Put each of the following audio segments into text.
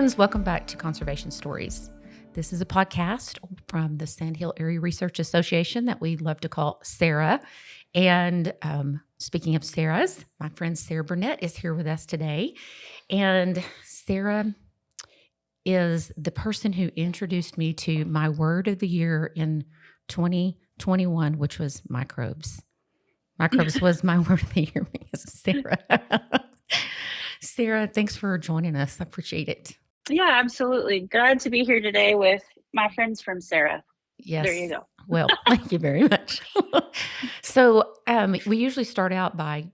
friends, welcome back to Conservation Stories. This is a podcast from the Sandhill Area Research Association that we love to call SARA. And speaking of SARAs, my friend Sarah Burnett is here with us today. And Sarah is the person who introduced me to my word of the year in 2021, which was microbes. Microbes was my word of the year because of Sarah. Sarah, thanks for joining us. I appreciate it. Yeah, absolutely. Glad to be here today with my friends from SARA. Yes. There you go. Well, thank you very much. So we usually start out by,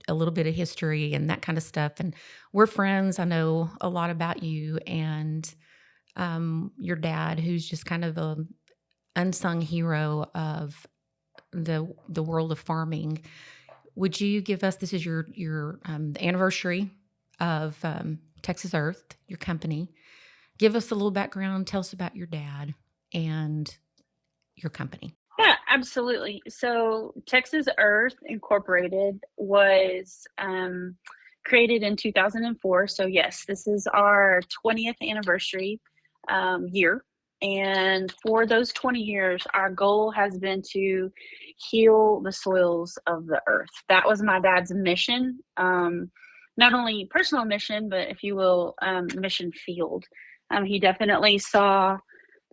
a little bit of history and that kind of stuff. And we're friends. I know a lot about you and your dad, who's just kind of an unsung hero of the world of farming. Would you give us, this is your the anniversary of Texas Earth, your company. Give us a little background. Tell us about your dad and your company. Yeah, absolutely. So Texas Earth Incorporated was created in 2004. So yes, this is our 20th anniversary year. And for those 20 years, our goal has been to heal the soils of the earth. That was my dad's mission, not only personal mission, but if you will, mission field. He definitely saw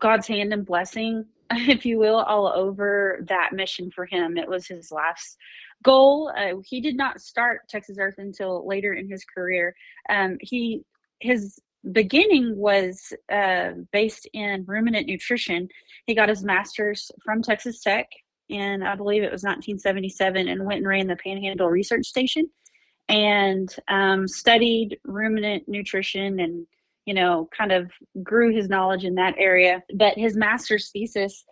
God's hand and blessing, if you will, all over that mission for him. It was his life's goal. He did not start Texas Earth until later in his career. His beginning was based in ruminant nutrition. He got his master's from Texas Tech in, I believe it was 1977, and went and ran the Panhandle Research Station and studied ruminant nutrition and kind of grew his knowledge in that area. But his master's thesis,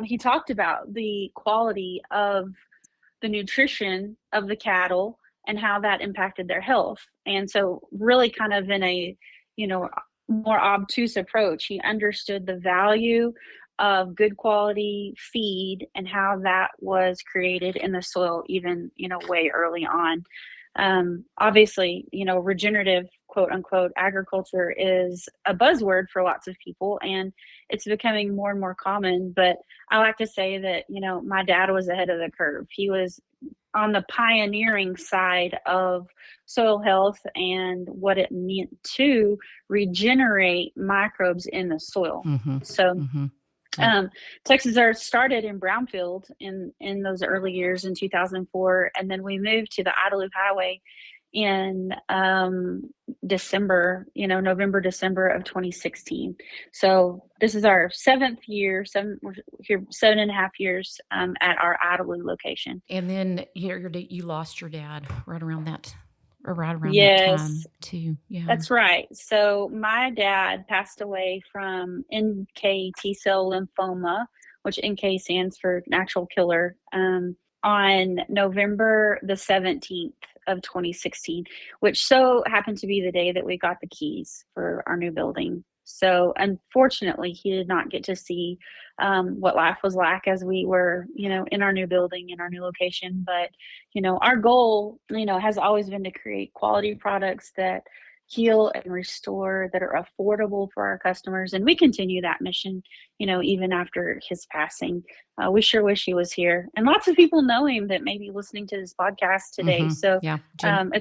he talked about the quality of the nutrition of the cattle and how that impacted their health. And so really kind of in a more obtuse approach, he understood the value of good quality feed and how that was created in the soil even, way early on. Obviously, regenerative, quote unquote, agriculture is a buzzword for lots of people, and it's becoming more and more common. But I like to say that, my dad was ahead of the curve. He was on the pioneering side of soil health and what it meant to regenerate microbes in the soil. Mm-hmm. So mm-hmm. Yeah. Texas Earth started in Brownfield in those early years in 2004, and then we moved to the Idlewild Highway in November, December of 2016. So this is our seventh year, we're here 7.5 years at our Idlewild location. And then you lost your dad right around that Yes, time too. Yeah, that's right. So my dad passed away from NK T-cell lymphoma, which NK stands for natural killer, on November the 17th of 2016, which so happened to be the day that we got the keys for our new building. So unfortunately, he did not get to see what life was like as we were, in our new building, in our new location. But, our goal, has always been to create quality products that heal and restore, that are affordable for our customers. And we continue that mission, even after his passing. We sure wish he was here. And lots of people know him that may be listening to this podcast today. Mm-hmm. So yeah, Jim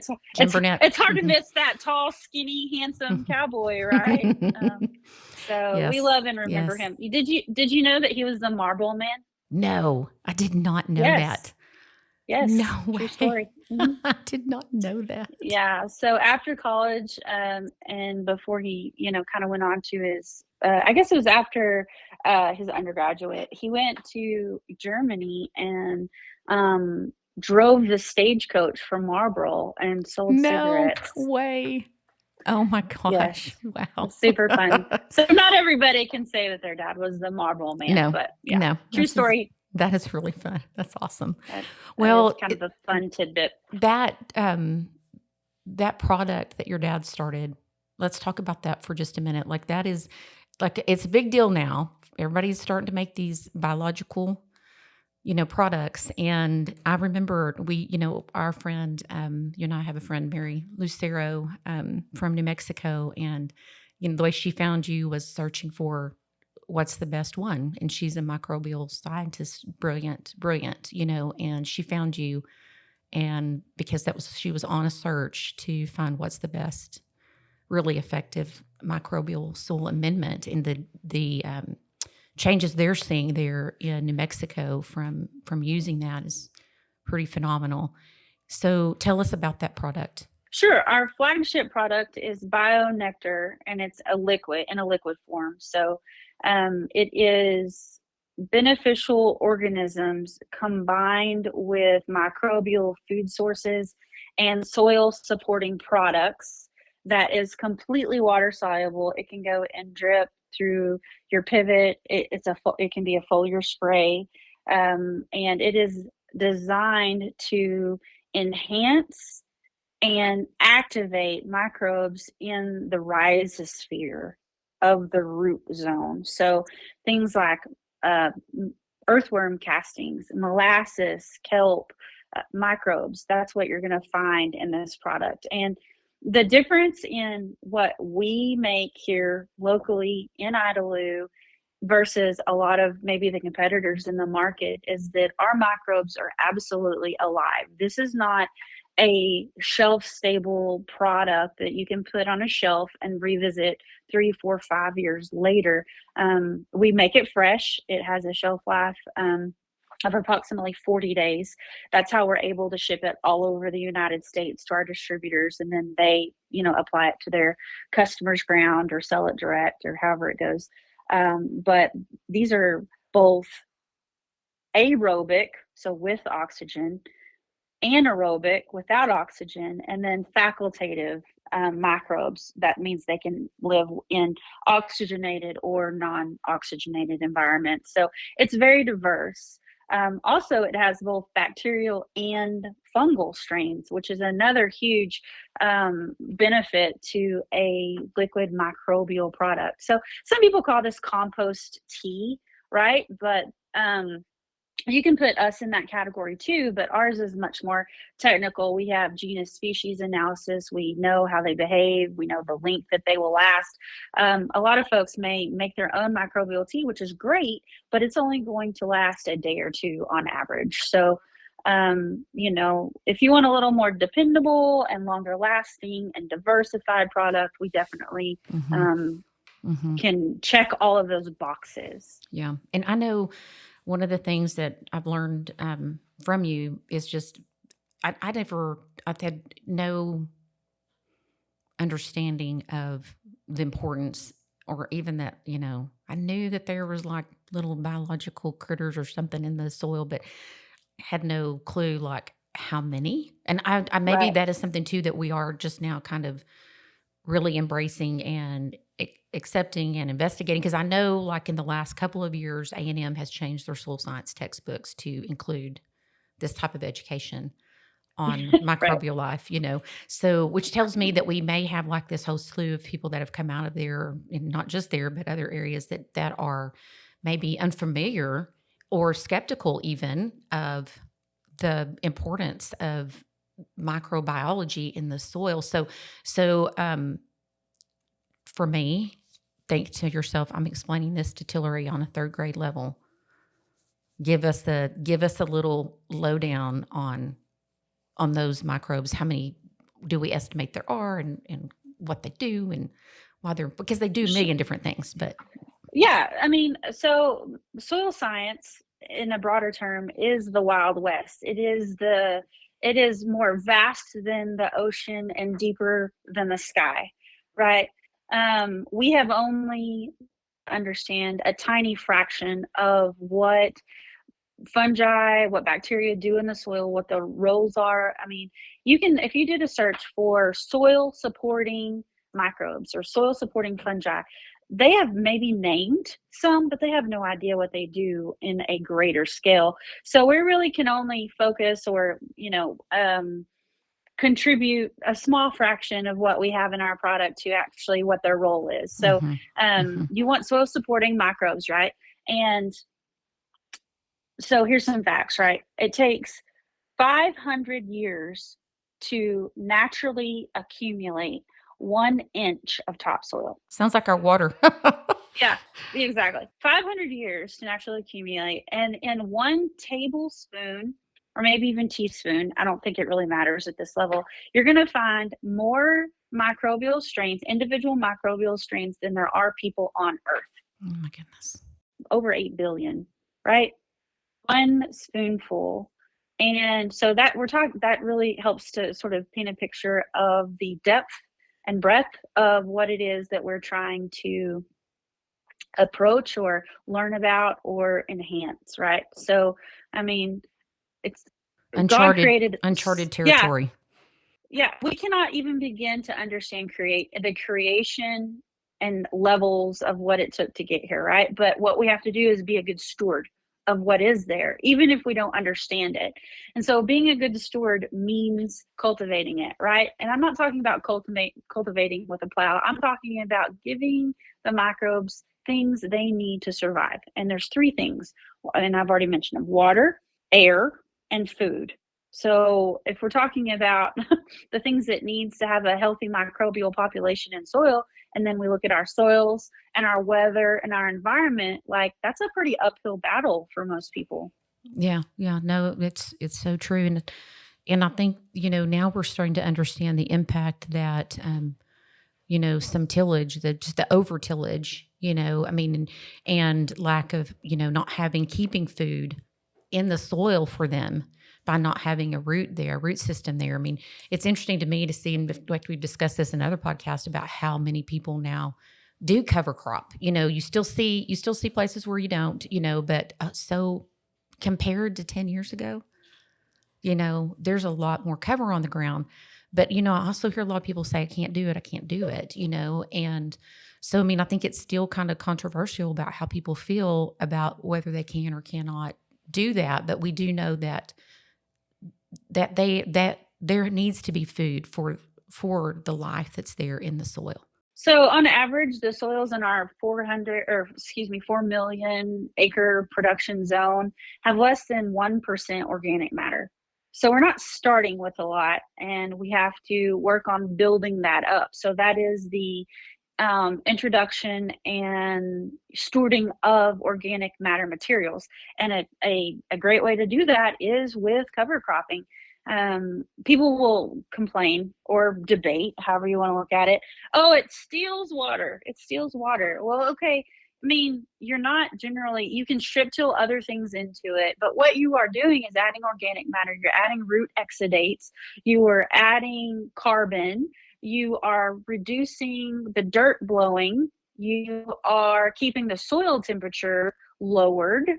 Burnett. It's hard to miss that tall, skinny, handsome cowboy, right? Yes. We love and remember him. Did you know that he was the Marlboro Man? No, I did not know that. Yes. No way. True story. Mm-hmm. I did not know that. Yeah. So after college, and before he, kind of went on to his, I guess it was after his undergraduate, he went to Germany and drove the stagecoach from Marlboro and sold cigarettes. No way. Oh my gosh. Yes. Wow. Super fun. So not everybody can say that their dad was the Marlboro Man, No, but yeah. No. True story. That is really fun. That's awesome. That well, is kind of a fun tidbit. That product that your dad started, let's talk about that for just a minute. Like that is like, it's a big deal now. Everybody's starting to make these biological, products. And I remember our friend, I have a friend, Mary Lucero, from New Mexico, and the way she found you was searching for what's the best one. And she's a microbial scientist, brilliant, brilliant, and she found you. And because she was on a search to find what's the best, really effective microbial soil amendment, and the changes they're seeing there in New Mexico from using that is pretty phenomenal. So tell us about that product. Sure. Our flagship product is Bio Nectar, and it's a liquid in a liquid form. So it is beneficial organisms combined with microbial food sources and soil supporting products that is completely water soluble. It can go and drip through your pivot. It can be a foliar spray, and it is designed to enhance and activate microbes in the rhizosphere of the root zone. So things like uh, earthworm castings, molasses, kelp, microbes, that's what you're going to find in this product. And the difference in what we make here locally in Idalou versus a lot of maybe the competitors in the market is that our microbes are absolutely alive. This is not a shelf stable product that you can put on a shelf and revisit 3, 4, 5 years later. We make it fresh. It has a shelf life of approximately 40 days. That's how we're able to ship it all over the United States to our distributors, and then they, apply it to their customers' ground or sell it direct or however it goes. But these are both aerobic, so with oxygen, anaerobic without oxygen, and then facultative microbes. That means they can live in oxygenated or non-oxygenated environments. So it's very diverse. Also, it has both bacterial and fungal strains, which is another huge benefit to a liquid microbial product. So some people call this compost tea, right? But you can put us in that category too, but ours is much more technical. We have genus species analysis. We know how they behave. We know the length that they will last. A lot of folks may make their own microbial tea, which is great, but it's only going to last a day or two on average. So, if you want a little more dependable and longer lasting and diversified product, we definitely can check all of those boxes. Yeah. And I know one of the things that I've learned from you is just I've had no understanding of the importance, or even that, I knew that there was like little biological critters or something in the soil, but had no clue like how many. And I maybe Right. that is something too that we are just now kind of really embracing and accepting and investigating, because I know like in the last couple of years A&M has changed their soil science textbooks to include this type of education on Right. microbial life, so which tells me that we may have like this whole slew of people that have come out of there, and not just there but other areas that are maybe unfamiliar or skeptical even of the importance of microbiology in the soil. So for me, think to yourself, I'm explaining this to Tillery on a 3rd grade level. Give us a little lowdown on those microbes. How many do we estimate there are, and what they do, and why because they do a million different things. But yeah, I mean, so soil science in a broader term is the Wild West. It is more vast than the ocean and deeper than the sky, right? We have only understand a tiny fraction of what fungi, what bacteria do in the soil, what the roles are. I mean, if you did a search for soil supporting microbes or soil supporting fungi, they have maybe named some, but they have no idea what they do in a greater scale. So we really can only focus or, contribute a small fraction of what we have in our product to actually what their role is. So you want soil supporting microbes, right? And so here's some facts, right? It takes 500 years to naturally accumulate 1 inch of topsoil. Sounds like our water. Yeah, exactly. 500 years to naturally accumulate. And in 1 tablespoon, or maybe even teaspoon, I don't think it really matters at this level, you're going to find more microbial strains, individual microbial strains, than there are people on Earth. Oh my goodness. Over 8 billion, right? One spoonful. And so that really helps to sort of paint a picture of the depth and breadth of what it is that we're trying to approach or learn about or enhance, right? So, I mean, it's God created, Uncharted yeah, territory. yeah. We cannot even begin to understand the creation and levels of what it took to get here, right? But what we have to do is be a good steward of what is there, even if we don't understand it. And so being a good steward means cultivating it, right? And I'm not talking about cultivating with a plow. I'm talking about giving the microbes things they need to survive. And there's three things, and I've already mentioned them: water, air, and food. So if we're talking about the things that needs to have a healthy microbial population in soil, and then we look at our soils and our weather and our environment, like that's a pretty uphill battle for most people. Yeah, yeah. No, it's so true. And I think, now we're starting to understand the impact that some tillage, just the over tillage, I mean, and lack of, not keeping food in the soil for them by not having a root system there. I mean, it's interesting to me to see, and like we've discussed this in other podcasts, about how many people now do cover crop. You still see places where you don't, but so compared to 10 years ago, there's a lot more cover on the ground. But, I also hear a lot of people say, I can't do it, and so, I mean, I think it's still kind of controversial about how people feel about whether they can or cannot do that. But we do know that there needs to be food for the life that's there in the soil. So on average, the soils in our 4 million acre production zone have less than 1% organic matter. So we're not starting with a lot, and we have to work on building that up. So that is the introduction and stewarding of organic matter materials. And a great way to do that is with cover cropping. People will complain or debate, however you want to look at it. Oh, it steals water. It steals water. Well, okay. I mean, you can strip till other things into it, but what you are doing is adding organic matter. You're adding root exudates. You are adding carbon. You are reducing the dirt blowing. You are keeping the soil temperature lowered,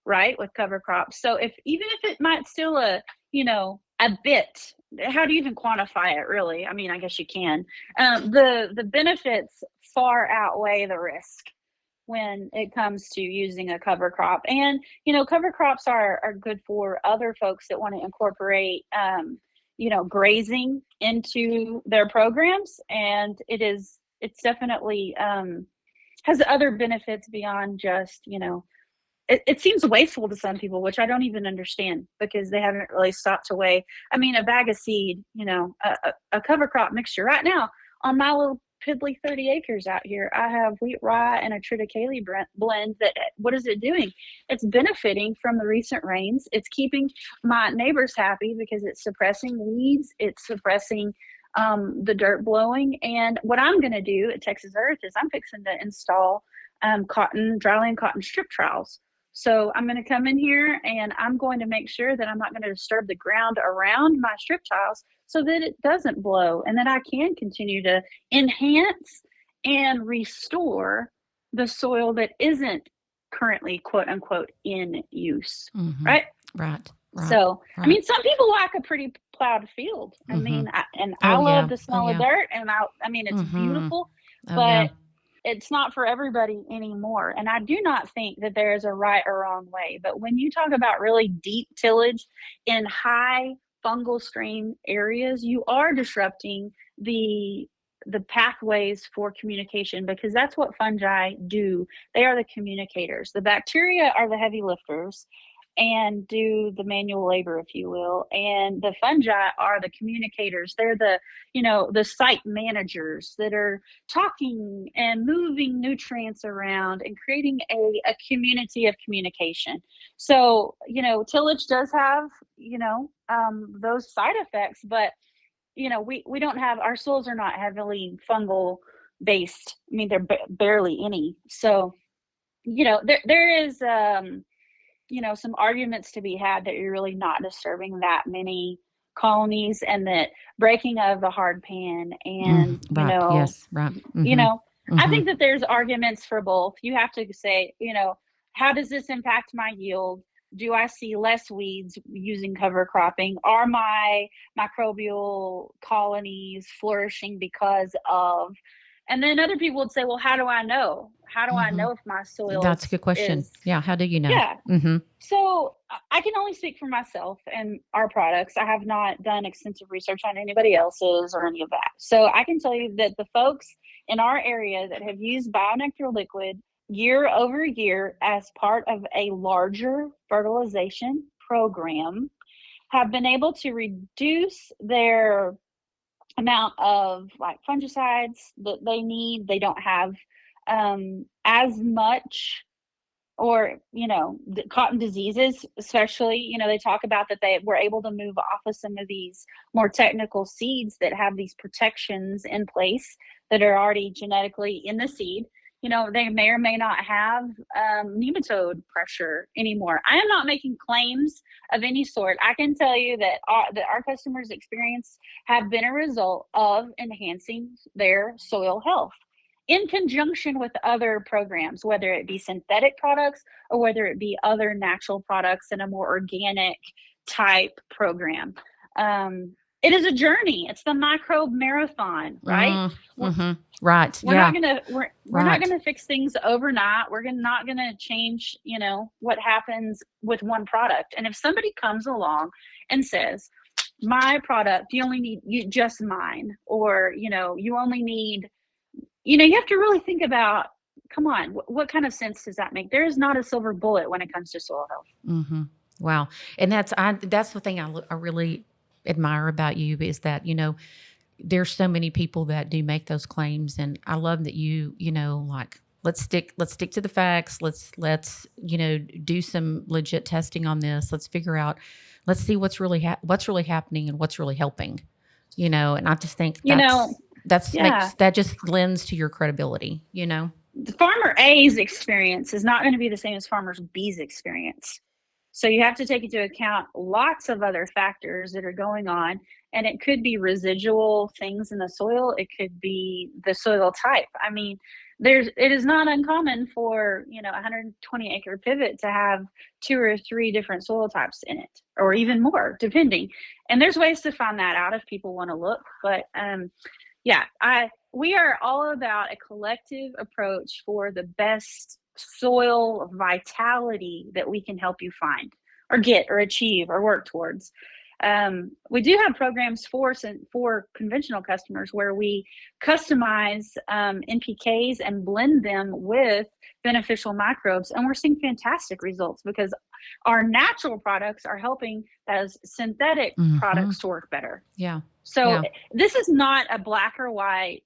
right, with cover crops. So even if it might still a bit, how do you even quantify it, really? I mean, I guess you can. The benefits far outweigh the risk when it comes to using a cover crop. And cover crops are good for other folks that want to incorporate grazing into their programs. And it's definitely has other benefits beyond just it seems wasteful to some people, which I don't even understand, because they haven't really stopped to weigh. I mean, a bag of seed, a cover crop mixture right now on my little piddly 30 acres out here, I have wheat, rye, and a triticale blend. That, what is it doing? It's benefiting from the recent rains. It's keeping my neighbors happy because it's suppressing weeds. It's suppressing the dirt blowing. And what I'm going to do at Texas Earth is I'm fixing to install dryland cotton strip trowels. So I'm going to come in here and I'm going to make sure that I'm not going to disturb the ground around my strip tiles so that it doesn't blow, and that I can continue to enhance and restore the soil that isn't currently, quote unquote, in use. Mm-hmm. Right? Right. So, I mean, some people like a pretty plowed field. I mean, I love the smell of dirt, and I mean, it's beautiful, but it's not for everybody anymore. And I do not think that there is a right or wrong way. But when you talk about really deep tillage in high fungal strain areas, you are disrupting the pathways for communication, because that's what fungi do. They are the communicators. The bacteria are the heavy lifters. and do the manual labor, if you will. And the fungi are the communicators. They're the, the site managers that are talking and moving nutrients around and creating a community of communication. So, tillage does have, those side effects, but we don't have, our soils are not heavily fungal based. I mean, they're barely any. So, there is, some arguments to be had that you're really not disturbing that many colonies, and that breaking of the hard pan, and, Right. Yes. Right. you Mm-hmm. know, I Mm-hmm. think that there's arguments for both. You have to say, how does this impact my yield? Do I see less weeds using cover cropping? Are my microbial colonies flourishing because of? And then other people would say, well, how do I know? How do I Mm-hmm. know if my soil That's a good question. is Yeah. How do you know? yeah. Mm-hmm. So I can only speak for myself and our products. I have not done extensive research on anybody else's or any of that. So I can tell you that the folks in our area that have used BioNectar liquid year over year as part of a larger fertilization program have been able to reduce their amount of like fungicides that they need. They don't have as much, or cotton diseases, especially. They talk about that they were able to move off of some of these more technical seeds that have these protections in place that are already genetically in the seed. They may or may not have nematode pressure anymore. I am not making claims of any sort. I can tell you that our customers' experience have been a result of enhancing their soil health in conjunction with other programs, whether it be synthetic products or whether it be other natural products in a more organic type program. It is a journey. It's the microbe marathon, right? Mm-hmm. Right. We're Yeah. not gonna we're not Right. gonna fix things overnight. We're not gonna change, what happens with one product. And if somebody comes along and says, my product, you only need just mine, or you only need, you have to really think about, come on, what kind of sense does that make? There is not a silver bullet when it comes to soil health. Mm-hmm. Wow. And that's the thing I really admire about you is that, there's so many people that do make those claims, and I love that like let's stick to the facts. Let's do some legit testing on this. Let's figure out, let's see what's really happening and what's really helping. And I just think You know, yeah, that just lends to your credibility. the farmer A's experience is not going to be the same as farmer B's experience. So you have to take into account lots of other factors that are going on, and it could be residual things in the soil. It could be the soil type. I mean, it is not uncommon for, 120-acre pivot to have 2 or 3 different soil types in it, or even more, depending. And there's ways to find that out if people want to look. But yeah, we are all about a collective approach for the best soil vitality that we can help you find or get or achieve or work towards. We do have programs for conventional customers where we customize NPKs and blend them with beneficial microbes, and we're seeing fantastic results because our natural products are helping those synthetic Mm-hmm. products to work better. Yeah. So Yeah. this is not a black or white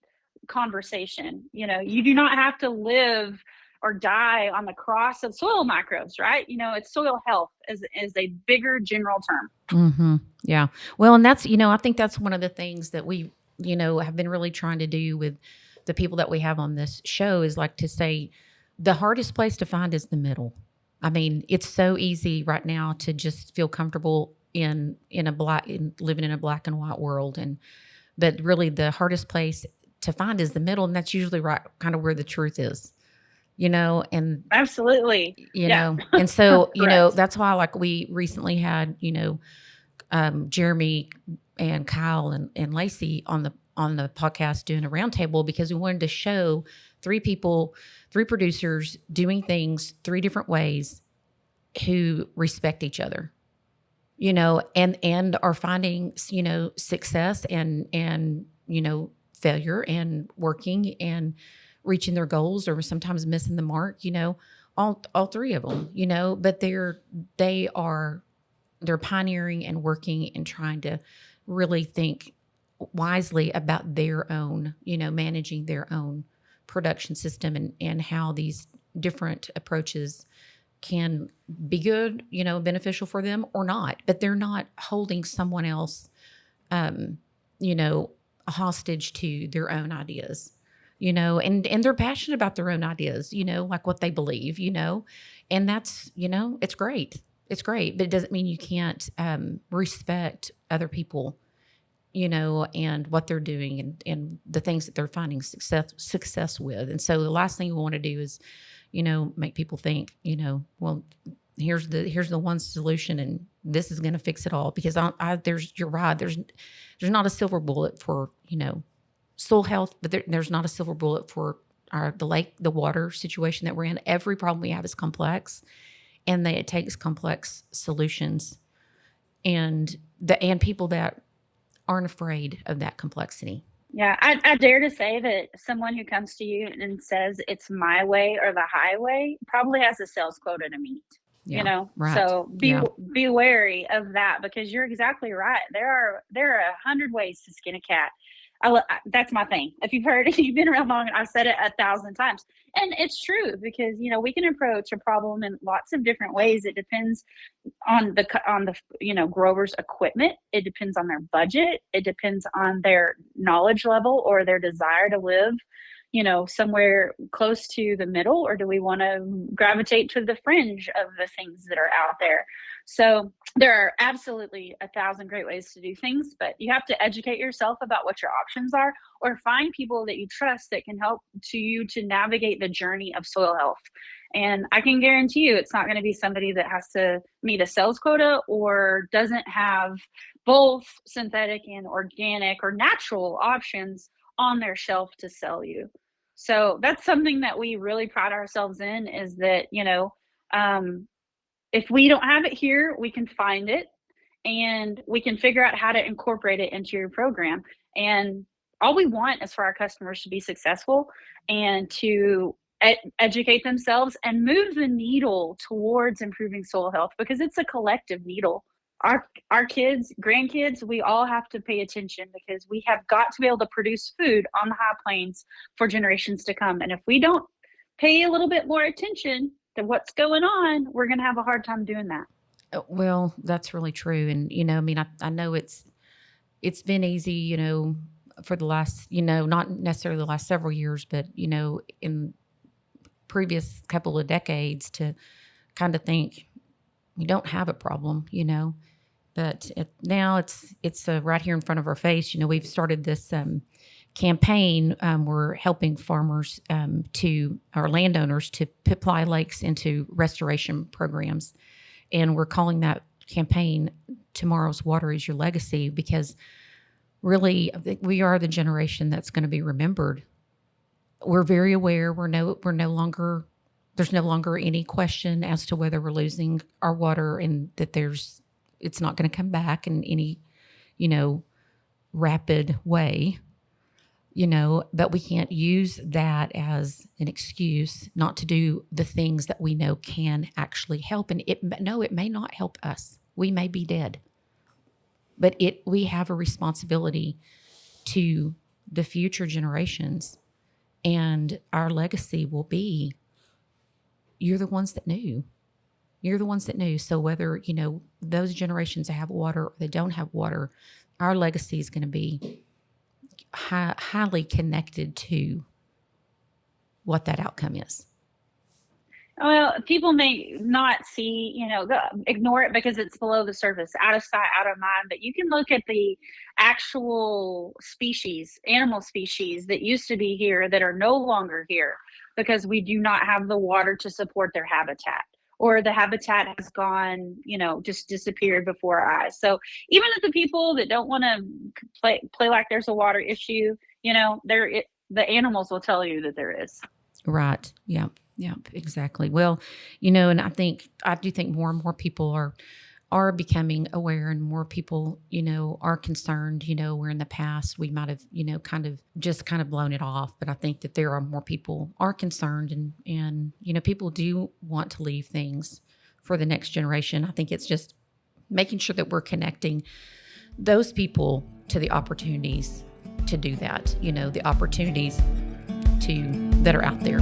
conversation. You do not have to live or die on the cross of soil microbes, right? It's soil health is a bigger general term. Mm-hmm. Yeah. Well, and that's, I think that's one of the things that we, have been really trying to do with the people that we have on this show is like to say the hardest place to find is the middle. I mean, it's so easy right now to just feel comfortable in living in a black and white world. But really the hardest place to find is the middle. And that's usually right kind of where the truth is, and Absolutely. Yeah. and so, Correct. that's why like we recently had, Jeremy and Kyle and Lacey on the podcast doing a roundtable because we wanted to show 3 people, 3 producers doing things 3 different ways who respect each other, and are finding, success and failure and working and reaching their goals or sometimes missing the mark, all three of them, but they're pioneering and working and trying to really think wisely about their own, managing their own production system, and how these different approaches can be good, beneficial for them or not, but they're not holding someone else, um, you know, hostage to their own ideas, and they're passionate about their own ideas, like what they believe, and that's, it's great. It's great, but it doesn't mean you can't respect other people, and what they're doing, and the things that they're finding success with. And so the last thing we want to do is, make people think, well, here's the one solution, and this is going to fix it all. Because you're right. There's not a silver bullet for, soil health, but there's not a silver bullet for the water situation that we're in. Every problem we have is complex, and that it takes complex solutions, and people that aren't afraid of that complexity. Yeah, I dare to say that someone who comes to you and says it's my way or the highway probably has a sales quota to meet. Yeah, right. So Yeah, be wary of that, because you're exactly right. There are 100 ways to skin a cat. That's my thing. If you've heard, if you've been around long, I've said it 1,000 times, and it's true, because we can approach a problem in lots of different ways. It depends on the grower's equipment. It depends on their budget. It depends on their knowledge level or their desire to live somewhere close to the middle, or do we want to gravitate to the fringe of the things that are out there? So there are absolutely 1,000 great ways to do things, but you have to educate yourself about what your options are, or find people that you trust that can help you to navigate the journey of soil health. And I can guarantee you it's not going to be somebody that has to meet a sales quota or doesn't have both synthetic and organic or natural options on their shelf to sell you. So that's something that we really pride ourselves in, is that, if we don't have it here, we can find it, and we can figure out how to incorporate it into your program. And all we want is for our customers to be successful and to educate themselves and move the needle towards improving soil health, because it's a collective needle. Our kids, grandkids, we all have to pay attention, because we have got to be able to produce food on the high plains for generations to come. And if we don't pay a little bit more attention to what's going on, we're going to have a hard time doing that. Well, that's really true. And, I know it's been easy, for the last, not necessarily the last several years, but, in previous couple of decades, to kind of think we don't have a problem, but now it's right here in front of our face. We've started this campaign. We're helping farmers our landowners to apply lakes into restoration programs. And we're calling that campaign "Tomorrow's Water is Your Legacy," because really we are the generation that's going to be remembered. We're very aware. There's no longer any question as to whether we're losing our water, and that it's not going to come back in any, rapid way. But we can't use that as an excuse not to do the things that we know can actually help. And it may not help us. We may be dead, but we have a responsibility to the future generations, and our legacy will be, you're the ones that knew. You're the ones that knew. So whether, those generations have water or they don't have water, our legacy is going to be highly connected to what that outcome is. Well, people may not see, ignore it because it's below the surface, out of sight, out of mind. But you can look at the actual animal species that used to be here that are no longer here, because we do not have the water to support their habitat, or the habitat has gone, just disappeared before our eyes. So even if the people that don't want to play like there's a water issue, the animals will tell you that there is. Right. Yeah. Yeah, exactly. Well, and I do think more and more people are are becoming aware and more people, are concerned, where in the past we might have, kind of blown it off. But I think that there are more people are concerned and, people do want to leave things for the next generation. I think it's just making sure that we're connecting those people to the opportunities to do that, the opportunities that are out there.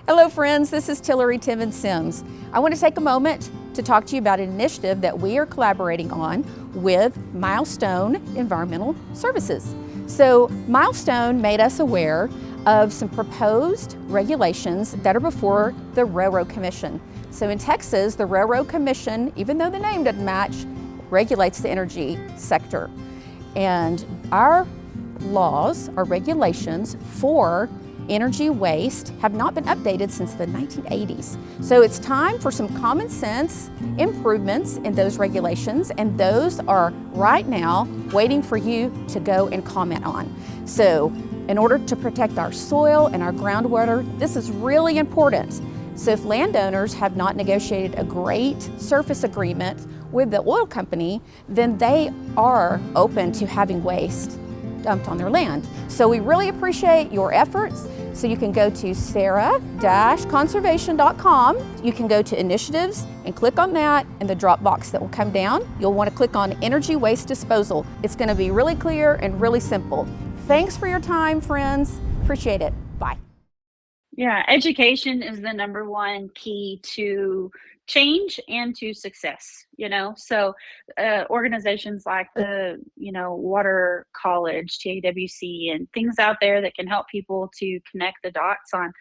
Hello friends, this is Tillery Timmons Sims. I want to take a moment to talk to you about an initiative that we are collaborating on with Milestone Environmental Services. So Milestone made us aware of some proposed regulations that are before the Railroad Commission. So in Texas, the Railroad Commission, even though the name doesn't match, regulates the energy sector. And our laws, our regulations for energy waste have not been updated since the 1980s. So it's time for some common sense improvements in those regulations, and those are right now waiting for you to go and comment on. So in order to protect our soil and our groundwater, this is really important. So if landowners have not negotiated a great surface agreement with the oil company, then they are open to having waste dumped on their land. So we really appreciate your efforts. So you can go to SARA-conservation.com. You can go to initiatives and click on that in the drop box that will come down. You'll want to click on energy waste disposal. It's going to be really clear and really simple. Thanks for your time, friends. Appreciate it. Bye. Yeah, education is the number one key to change and to success, so organizations like the Water College, TAWC, and things out there that can help people to connect the dots on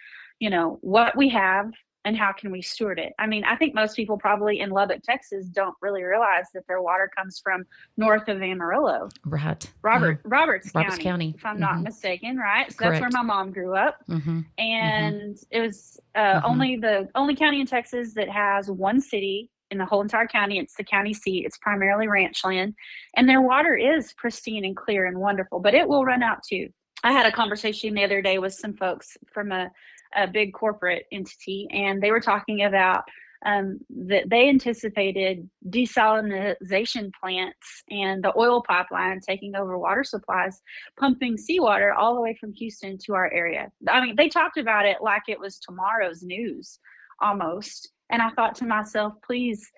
what we have and how can we steward it. I mean, I think most people probably in Lubbock, Texas don't really realize that their water comes from north of Amarillo. Right. Roberts County, County, if I'm not mistaken, right? So Correct. That's where my mom grew up. And it was only the only county in Texas that has one city in the whole entire county. It's the county seat. It's primarily ranch land, and their water is pristine and clear and wonderful, but it will run out too. I had a conversation the other day with some folks from a big corporate entity, and they were talking about that they anticipated desalination plants and the oil pipeline taking over water supplies, pumping seawater all the way from Houston to our area. I mean, they talked about it like it was tomorrow's news almost. And I thought to myself, please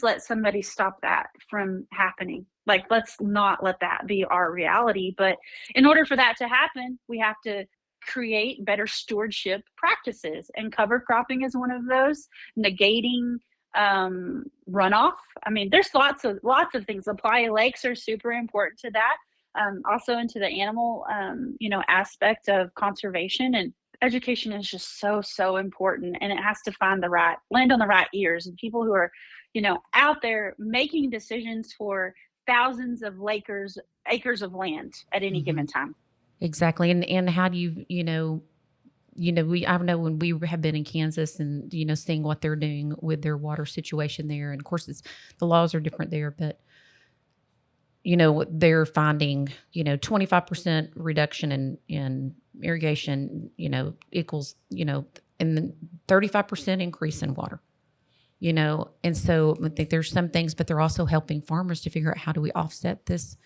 let somebody stop that from happening. Like, let's not let that be our reality. But in order for that to happen, we have to create better stewardship practices, and cover cropping is one of those. Negating runoff. I mean, there's lots of things. Apply lakes are super important to that. Also into the animal, aspect of conservation, and education is just so important, and it has to land on the right ears, and people who are, out there making decisions for thousands of acres of land at any given time. Exactly. And how do you, I know when we have been in Kansas and, seeing what they're doing with their water situation there. And of course the laws are different there, but they're finding, 25% reduction in irrigation, equals, and then 35% increase in water, and so I think there's some things, but they're also helping farmers to figure out how do we offset this,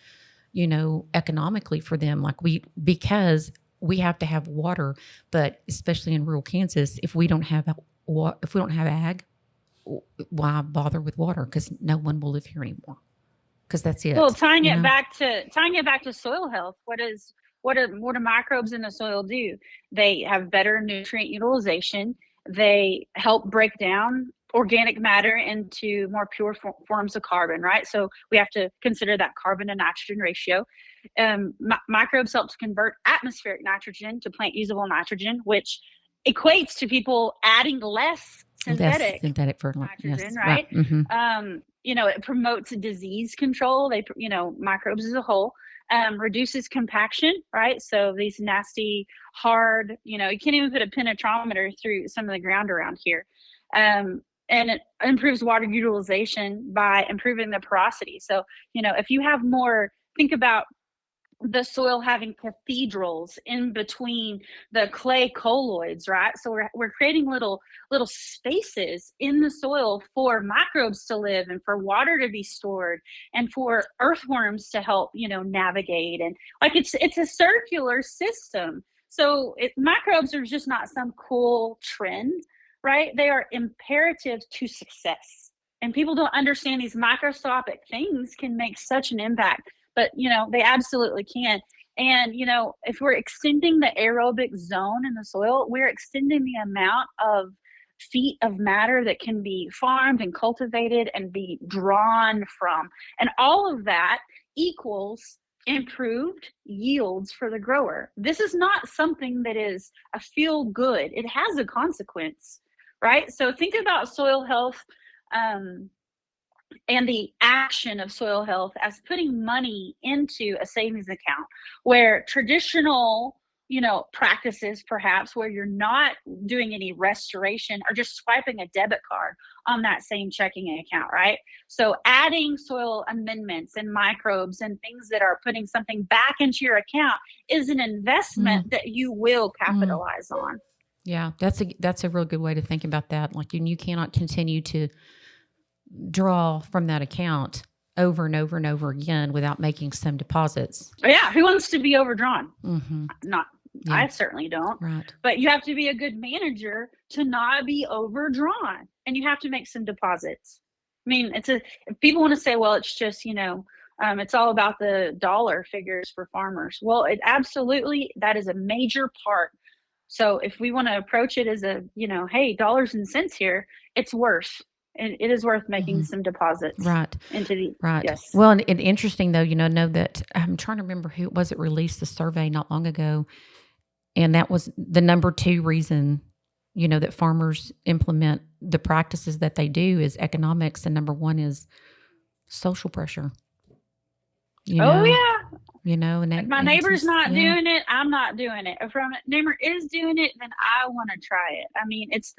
economically for them, because we have to have water, but especially in rural Kansas, if we don't have ag, why bother with water? Because no one will live here anymore. Because that's it. Well, tying it back to soil health, what do microbes in the soil do? They have better nutrient utilization. They help break down organic matter into more pure forms of carbon, right? So we have to consider that carbon to nitrogen ratio. Microbes help to convert atmospheric nitrogen to plant usable nitrogen, which equates to people adding less synthetic nitrogen, yes, right? Mm-hmm. It promotes disease control. Microbes as a whole. Reduces compaction, right? So these nasty, hard, you can't even put a penetrometer through some of the ground around here. And it improves water utilization by improving the porosity. So, if you have more, think about the soil having cathedrals in between the clay colloids, right? So we're creating little spaces in the soil for microbes to live and for water to be stored and for earthworms to help, navigate. And like it's a circular system. So microbes are just not some cool trend, right? They are imperative to success. And people don't understand these microscopic things can make such an impact, but they absolutely can. And if we're extending the aerobic zone in the soil, we're extending the amount of feet of matter that can be farmed and cultivated and be drawn from. And all of that equals improved yields for the grower. This is not something that is a feel good. It has a consequence, right? So think about soil health and the action of soil health as putting money into a savings account, where traditional practices, perhaps where you're not doing any restoration or just swiping a debit card on that same checking account, right? So adding soil amendments and microbes and things that are putting something back into your account is an investment that you will capitalize on. Yeah, that's a real good way to think about that. Like you cannot continue to draw from that account over and over and over again without making some deposits. Yeah, who wants to be overdrawn? Yeah. I certainly don't. Right. But you have to be a good manager to not be overdrawn, and you have to make some deposits. I mean, if people want to say, well, it's just, it's all about the dollar figures for farmers. Well, that is a major part. So if we want to approach it as hey, dollars and cents here, it's worth. And it is worth making some deposits into the Yes. Well, and interesting though, know that I'm trying to remember who it was that released the survey not long ago, and that was the number 2 reason, that farmers implement the practices that they do is economics, and number 1 is social pressure. Oh yeah. And if my neighbor's not doing it, I'm not doing it. If my neighbor is doing it, then I want to try it. I mean, it's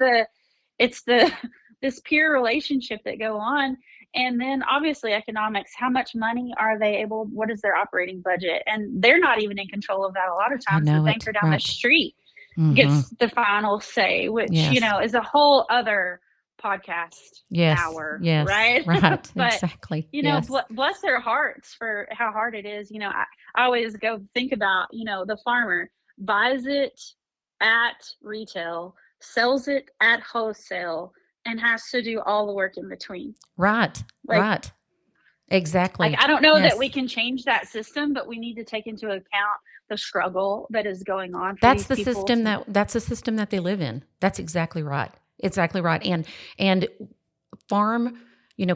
this peer relationship that go on. And then obviously economics, how much money are they able, what is their operating budget? And they're not even in control of that. A lot of times the banker down the street gets the final say, which, is a whole other podcast hour. Yes. Right. Right. But, exactly. Bless their hearts for how hard it is. I always go think about, the farmer buys it at retail, sells it at wholesale, and has to do all the work in between. Right. Right. Exactly. I don't know that we can change that system, but we need to take into account the struggle that is going on. That's the system that they live in. That's exactly right. Exactly right. And farm,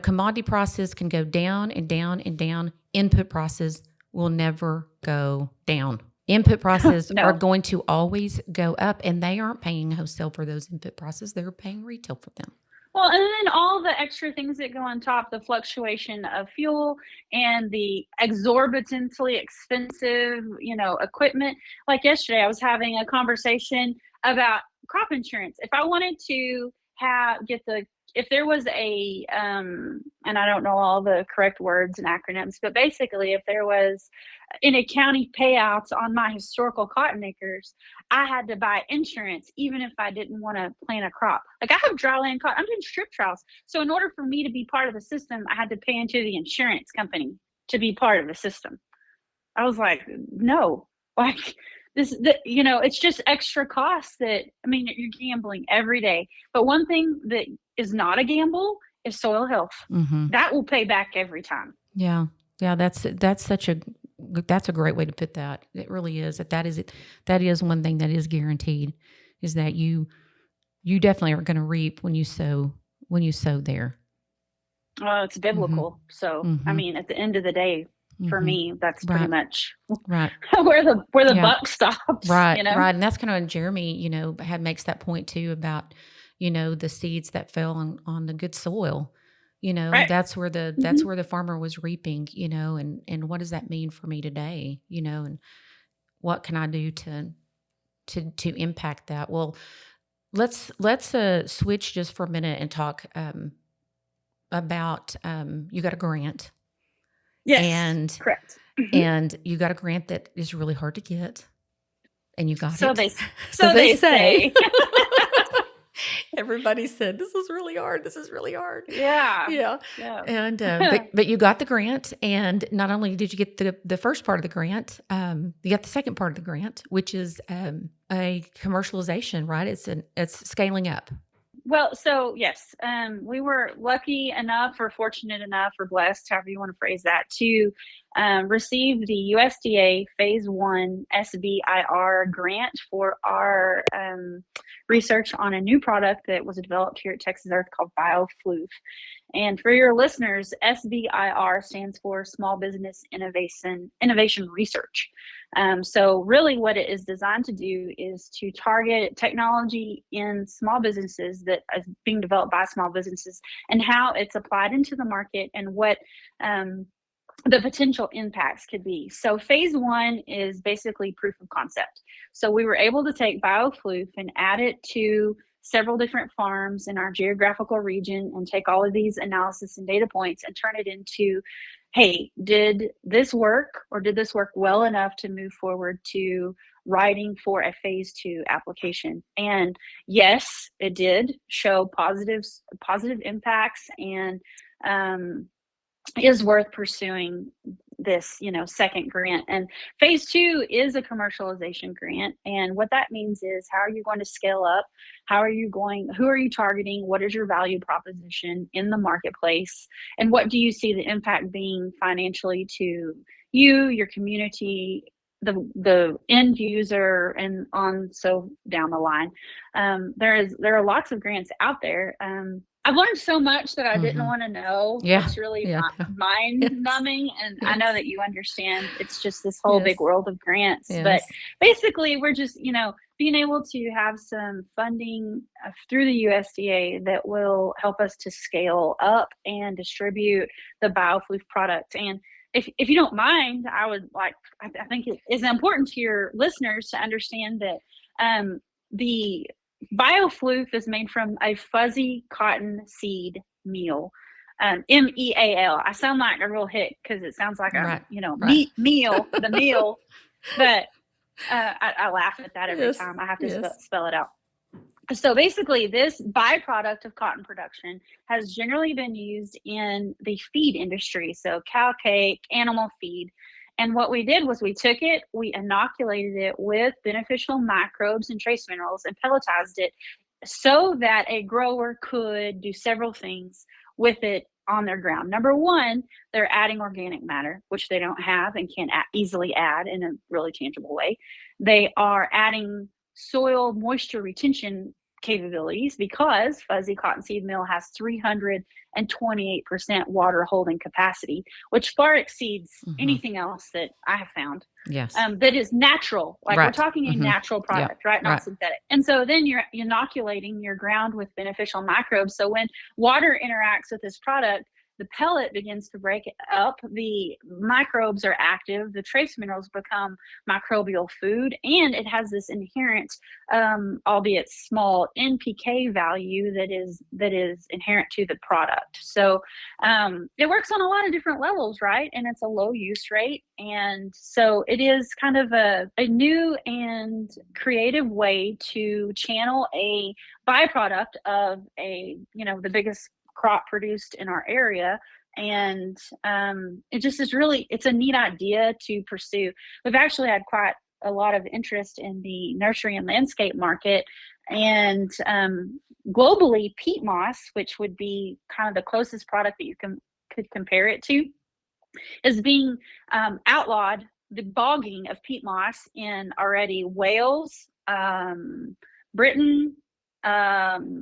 commodity prices can go down and down and down. Input prices will never go down. Input prices are going to always go up, and they aren't paying wholesale for those input prices. They're paying retail for them. Well, and then all the extra things that go on top, the fluctuation of fuel and the exorbitantly expensive, equipment. Like yesterday, I was having a conversation about crop insurance. If I wanted to if there was and I don't know all the correct words and acronyms, but basically if there was any county payouts on my historical cotton acres, I had to buy insurance even if I didn't want to plant a crop. Like I have dryland cotton, I'm doing strip trials. So in order for me to be part of the system, I had to pay into the insurance company to be part of the system. I was like, no, it's just extra costs that, you're gambling every day. But one thing that is not a gamble is soil health. That will pay back every time. Yeah. Yeah. That's a great way to put that. It really is. That is one thing that is guaranteed, is that you definitely are going to reap when you sow there. Well, it's biblical. So, at the end of the day, for me, that's pretty much where the buck stops. Right. Right. And that's kind of when Jeremy, makes that point too about, the seeds that fell on the good soil. That's where the farmer was reaping, and what does that mean for me today? And what can I do to impact that? Well, let's switch just for a minute and talk about you got a grant. Yes, and correct. Mhm. and you got a grant that is really hard to get, and you got So it. they So so they they say. say. Everybody said, "This is really hard. This is really hard." Yeah. Yeah, Yeah. and but you got the grant, and not only did you get the first part of the grant, you got the second part of the grant, which is a commercialization, right? It's scaling up. Well, so yes, we were lucky enough, or fortunate enough, or blessed, however you want to phrase that, to receive the USDA Phase One SBIR grant for our research on a new product that was developed here at Texas Earth called BioFloof. And for your listeners, SBIR stands for Small Business Innovation Research. So really what it is designed to do is to target technology in small businesses that is being developed by small businesses and how it's applied into the market and what the potential impacts could be. So phase one is basically proof of concept. So we were able to take BioFloof and add it to several different farms in our geographical region and take all of these analysis and data points and turn it into, hey, did this work, or did this work well enough to move forward to writing for a phase two application? And yes, it did show positive impacts, and is worth pursuing this, second grant. And phase two is a commercialization grant. And what that means is, how are you going to scale up? Who are you targeting? What is your value proposition in the marketplace? And what do you see the impact being financially to you, your community, the end user, and on so down the line? There are lots of grants out there. I've learned so much that I didn't want to know. Yeah. It's really Yeah. mind numbing. And I know Yes. that you understand. It's just this whole big Yes. world of grants. Yes. But basically, we're just, being able to have some funding through the USDA that will help us to scale up and distribute the BioFloof product. And if you don't mind, I think it is important to your listeners to understand that the BioFloof is made from a fuzzy cotton seed meal. MEAL. I sound like a real hick because it sounds like Right. meal, the meal. But I laugh at that every Yes. time I have to Yes. spell it out. So basically, this byproduct of cotton production has generally been used in the feed industry, so cow cake, animal feed. And what we did was we took it, we inoculated it with beneficial microbes and trace minerals and pelletized it so that a grower could do several things with it on their ground. Number one, they're adding organic matter, which they don't have and can easily add in a really tangible way. They are adding soil moisture retention capabilities because fuzzy cottonseed meal has 328% water holding capacity, which far exceeds anything else that I have found. Yes. That is natural. Like, Right. we're talking a natural product, right? Not Right. synthetic. And so then you're inoculating your ground with beneficial microbes. So when water interacts with this product, the pellet begins to break up, the microbes are active, the trace minerals become microbial food, and it has this inherent, albeit small, NPK value that is inherent to the product. So it works on a lot of different levels, right? And it's a low use rate. And so it is kind of a new and creative way to channel a byproduct of the biggest crop produced in our area. And it just is it's a neat idea to pursue. We've actually had quite a lot of interest in the nursery and landscape market, and globally, peat moss, which would be kind of the closest product that you could compare it to, is being outlawed, the bogging of peat moss in already Wales, Britain,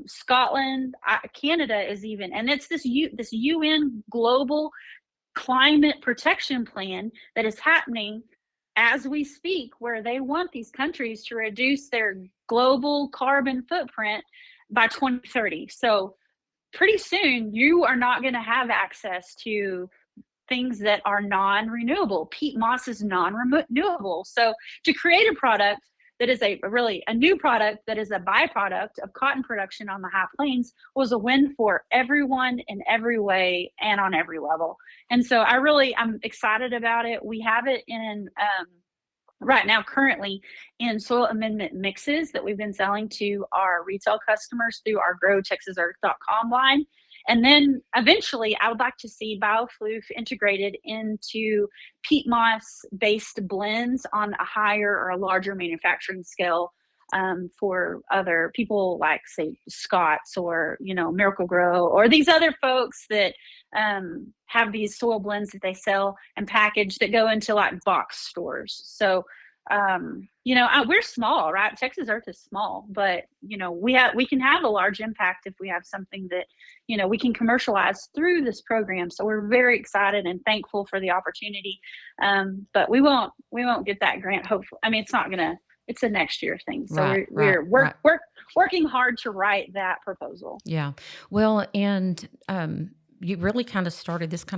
Scotland, Canada is even, and it's this UN global climate protection plan that is happening as we speak, where they want these countries to reduce their global carbon footprint by 2030. So pretty soon you are not going to have access to things that are non-renewable. Peat moss is non-renewable. So to create a product that is a really a new product that is a byproduct of cotton production on the high plains was a win for everyone in every way and on every level. And so I'm excited about it. We have it in right now currently in soil amendment mixes that we've been selling to our retail customers through our growtexasearth.com line. And then eventually I would like to see BioFloof integrated into peat moss based blends on a higher or a larger manufacturing scale for other people like say Scott's or, Miracle Grow or these other folks that have these soil blends that they sell and package that go into like box stores. So we're small, right? Texas Earth is small, but we can have a large impact if we have something that we can commercialize through this program. So we're very excited and thankful for the opportunity. But we won't get that grant. Hopefully, I mean, it's a next year thing. So we're working hard to write that proposal. Yeah. Well, and you really kind of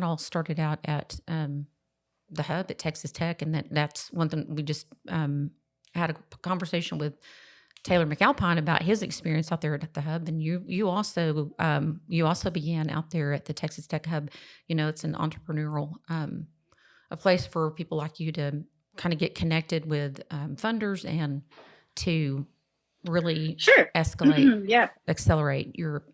all started out at the hub at Texas Tech, and that's one thing we just had a conversation with Taylor McAlpine about his experience out there at the hub, and you also began out there at the Texas Tech hub. It's an entrepreneurial a place for people like you to kind of get connected with funders and to really accelerate your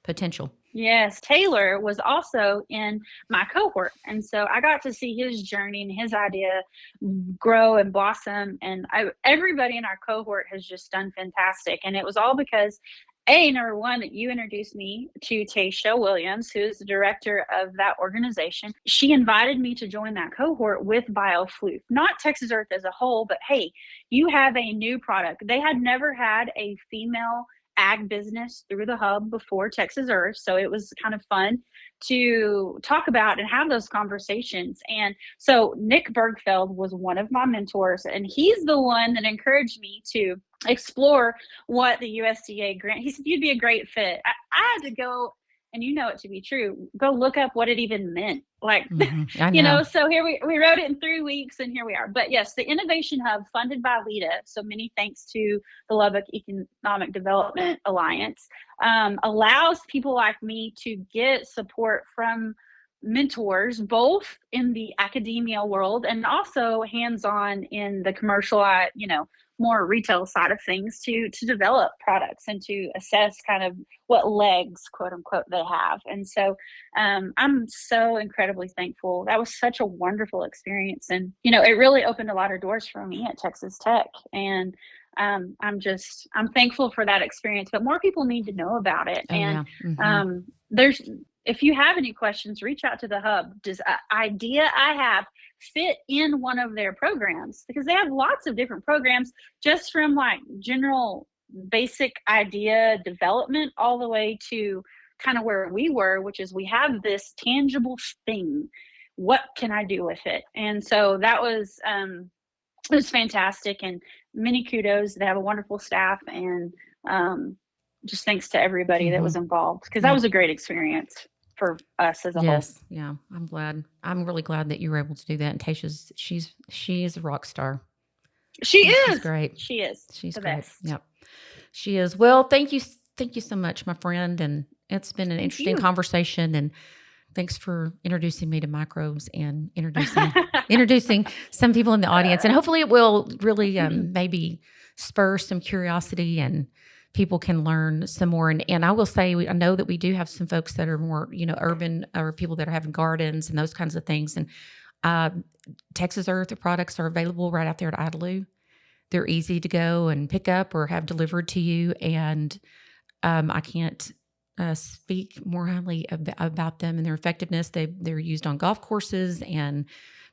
potential. Yes, Taylor was also in my cohort. And so I got to see his journey and his idea grow and blossom. And everybody in our cohort has just done fantastic. And it was all because, number one, that you introduced me to Tasha Williams, who is the director of that organization. She invited me to join that cohort with BioFloof, not Texas Earth as a whole, but hey, you have a new product. They had never had a female ag business through the hub before Texas Earth. So it was kind of fun to talk about and have those conversations. And so Nick Bergfeld was one of my mentors, and he's the one that encouraged me to explore what the USDA grant. He said, you'd be a great fit. I had to go, and it to be true, go look up what it even meant. Like, so here we wrote it in 3 weeks and here we are. But yes, the Innovation Hub funded by LEDA, so many thanks to the Lubbock Economic Development Alliance, allows people like me to get support from mentors, both in the academia world and also hands-on in the commercial, more retail side of things to develop products and to assess kind of what legs, quote unquote, they have. And so I'm so incredibly thankful. That was such a wonderful experience. And, it really opened a lot of doors for me at Texas Tech. And I'm thankful for that experience, but more people need to know about it. If you have any questions, reach out to the hub. Does an idea I have fit in one of their programs? Because they have lots of different programs, just from like general basic idea development all the way to kind of where we were, which is we have this tangible thing. What can I do with it? And so that was it was fantastic, and many kudos. They have a wonderful staff, and just thanks to everybody that was involved, because that was a great experience for us as a whole. Yeah. I'm really glad that you were able to do that. And Tasha's, she is a rock star. She's great. She is. She's the great. best. Yep. She is. Well, thank you so much, my friend. And it's been an interesting conversation, and thanks for introducing me to microbes and introducing some people in the audience. And hopefully it will really maybe spur some curiosity and people can learn some more. And I will say, I know that we do have some folks that are more, urban, or people that are having gardens and those kinds of things. And Texas Earth products are available right out there at Idalou. They're easy to go and pick up or have delivered to you. And I can't speak more highly about them and their effectiveness. They're used on golf courses and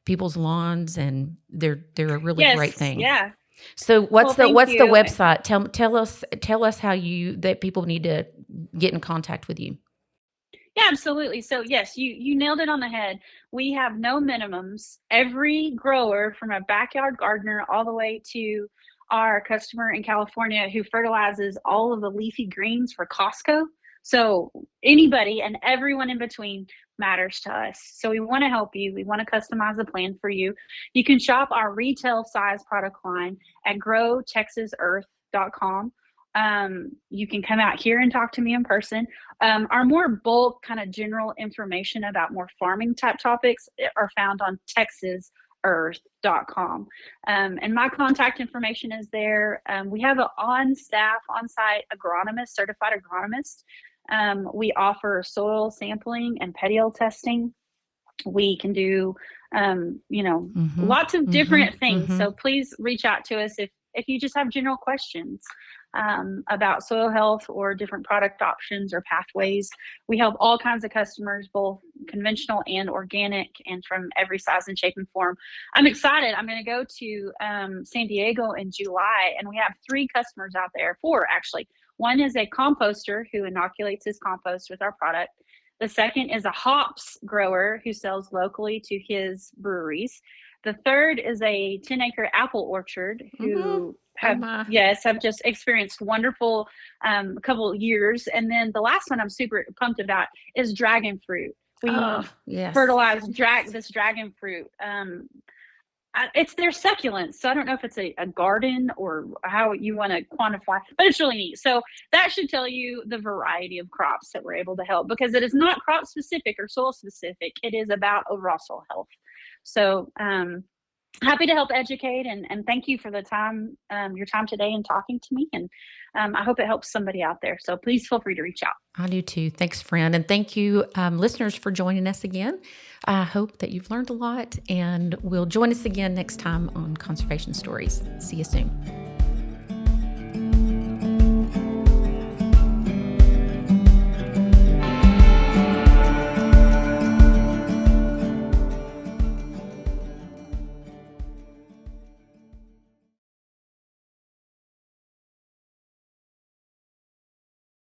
people's lawns, and they're a really great thing. Yeah. So what's the website? Tell us how that people need to get in contact with you. Yeah, absolutely. So yes, you nailed it on the head. We have no minimums. Every grower, from a backyard gardener all the way to our customer in California who fertilizes all of the leafy greens for Costco. So anybody and everyone in between, matters to us. So we want to help you. We want to customize a plan for you. You can shop our retail size product line at growtexasearth.com. You can come out here and talk to me in person. Our more bulk kind of general information about more farming type topics are found on texasearth.com. And my contact information is there. We have an on-site agronomist, certified agronomist. We offer soil sampling and petiole testing. We can do, lots of different things. So please reach out to us if you just have general questions about soil health or different product options or pathways. We help all kinds of customers, both conventional and organic, and from every size and shape and form. I'm excited. I'm going to go to San Diego in July, and we have 3 customers out there, 4 actually. One is a composter who inoculates his compost with our product. The second is a hops grower who sells locally to his breweries. The third is a 10-acre apple orchard who have just experienced wonderful couple of years. And then the last one I'm super pumped about is dragon fruit. We fertilize this dragon fruit. It's their succulents. So I don't know if it's a garden or how you want to quantify, but it's really neat. So that should tell you the variety of crops that we're able to help, because it is not crop specific or soil specific. It is about overall soil health. So happy to help educate, and thank you for the time, your time today and talking to me. And I hope it helps somebody out there. So please feel free to reach out. I do too. Thanks, friend. And thank you, listeners, for joining us again. I hope that you've learned a lot, and we'll join us again next time on Conservation Stories. See you soon.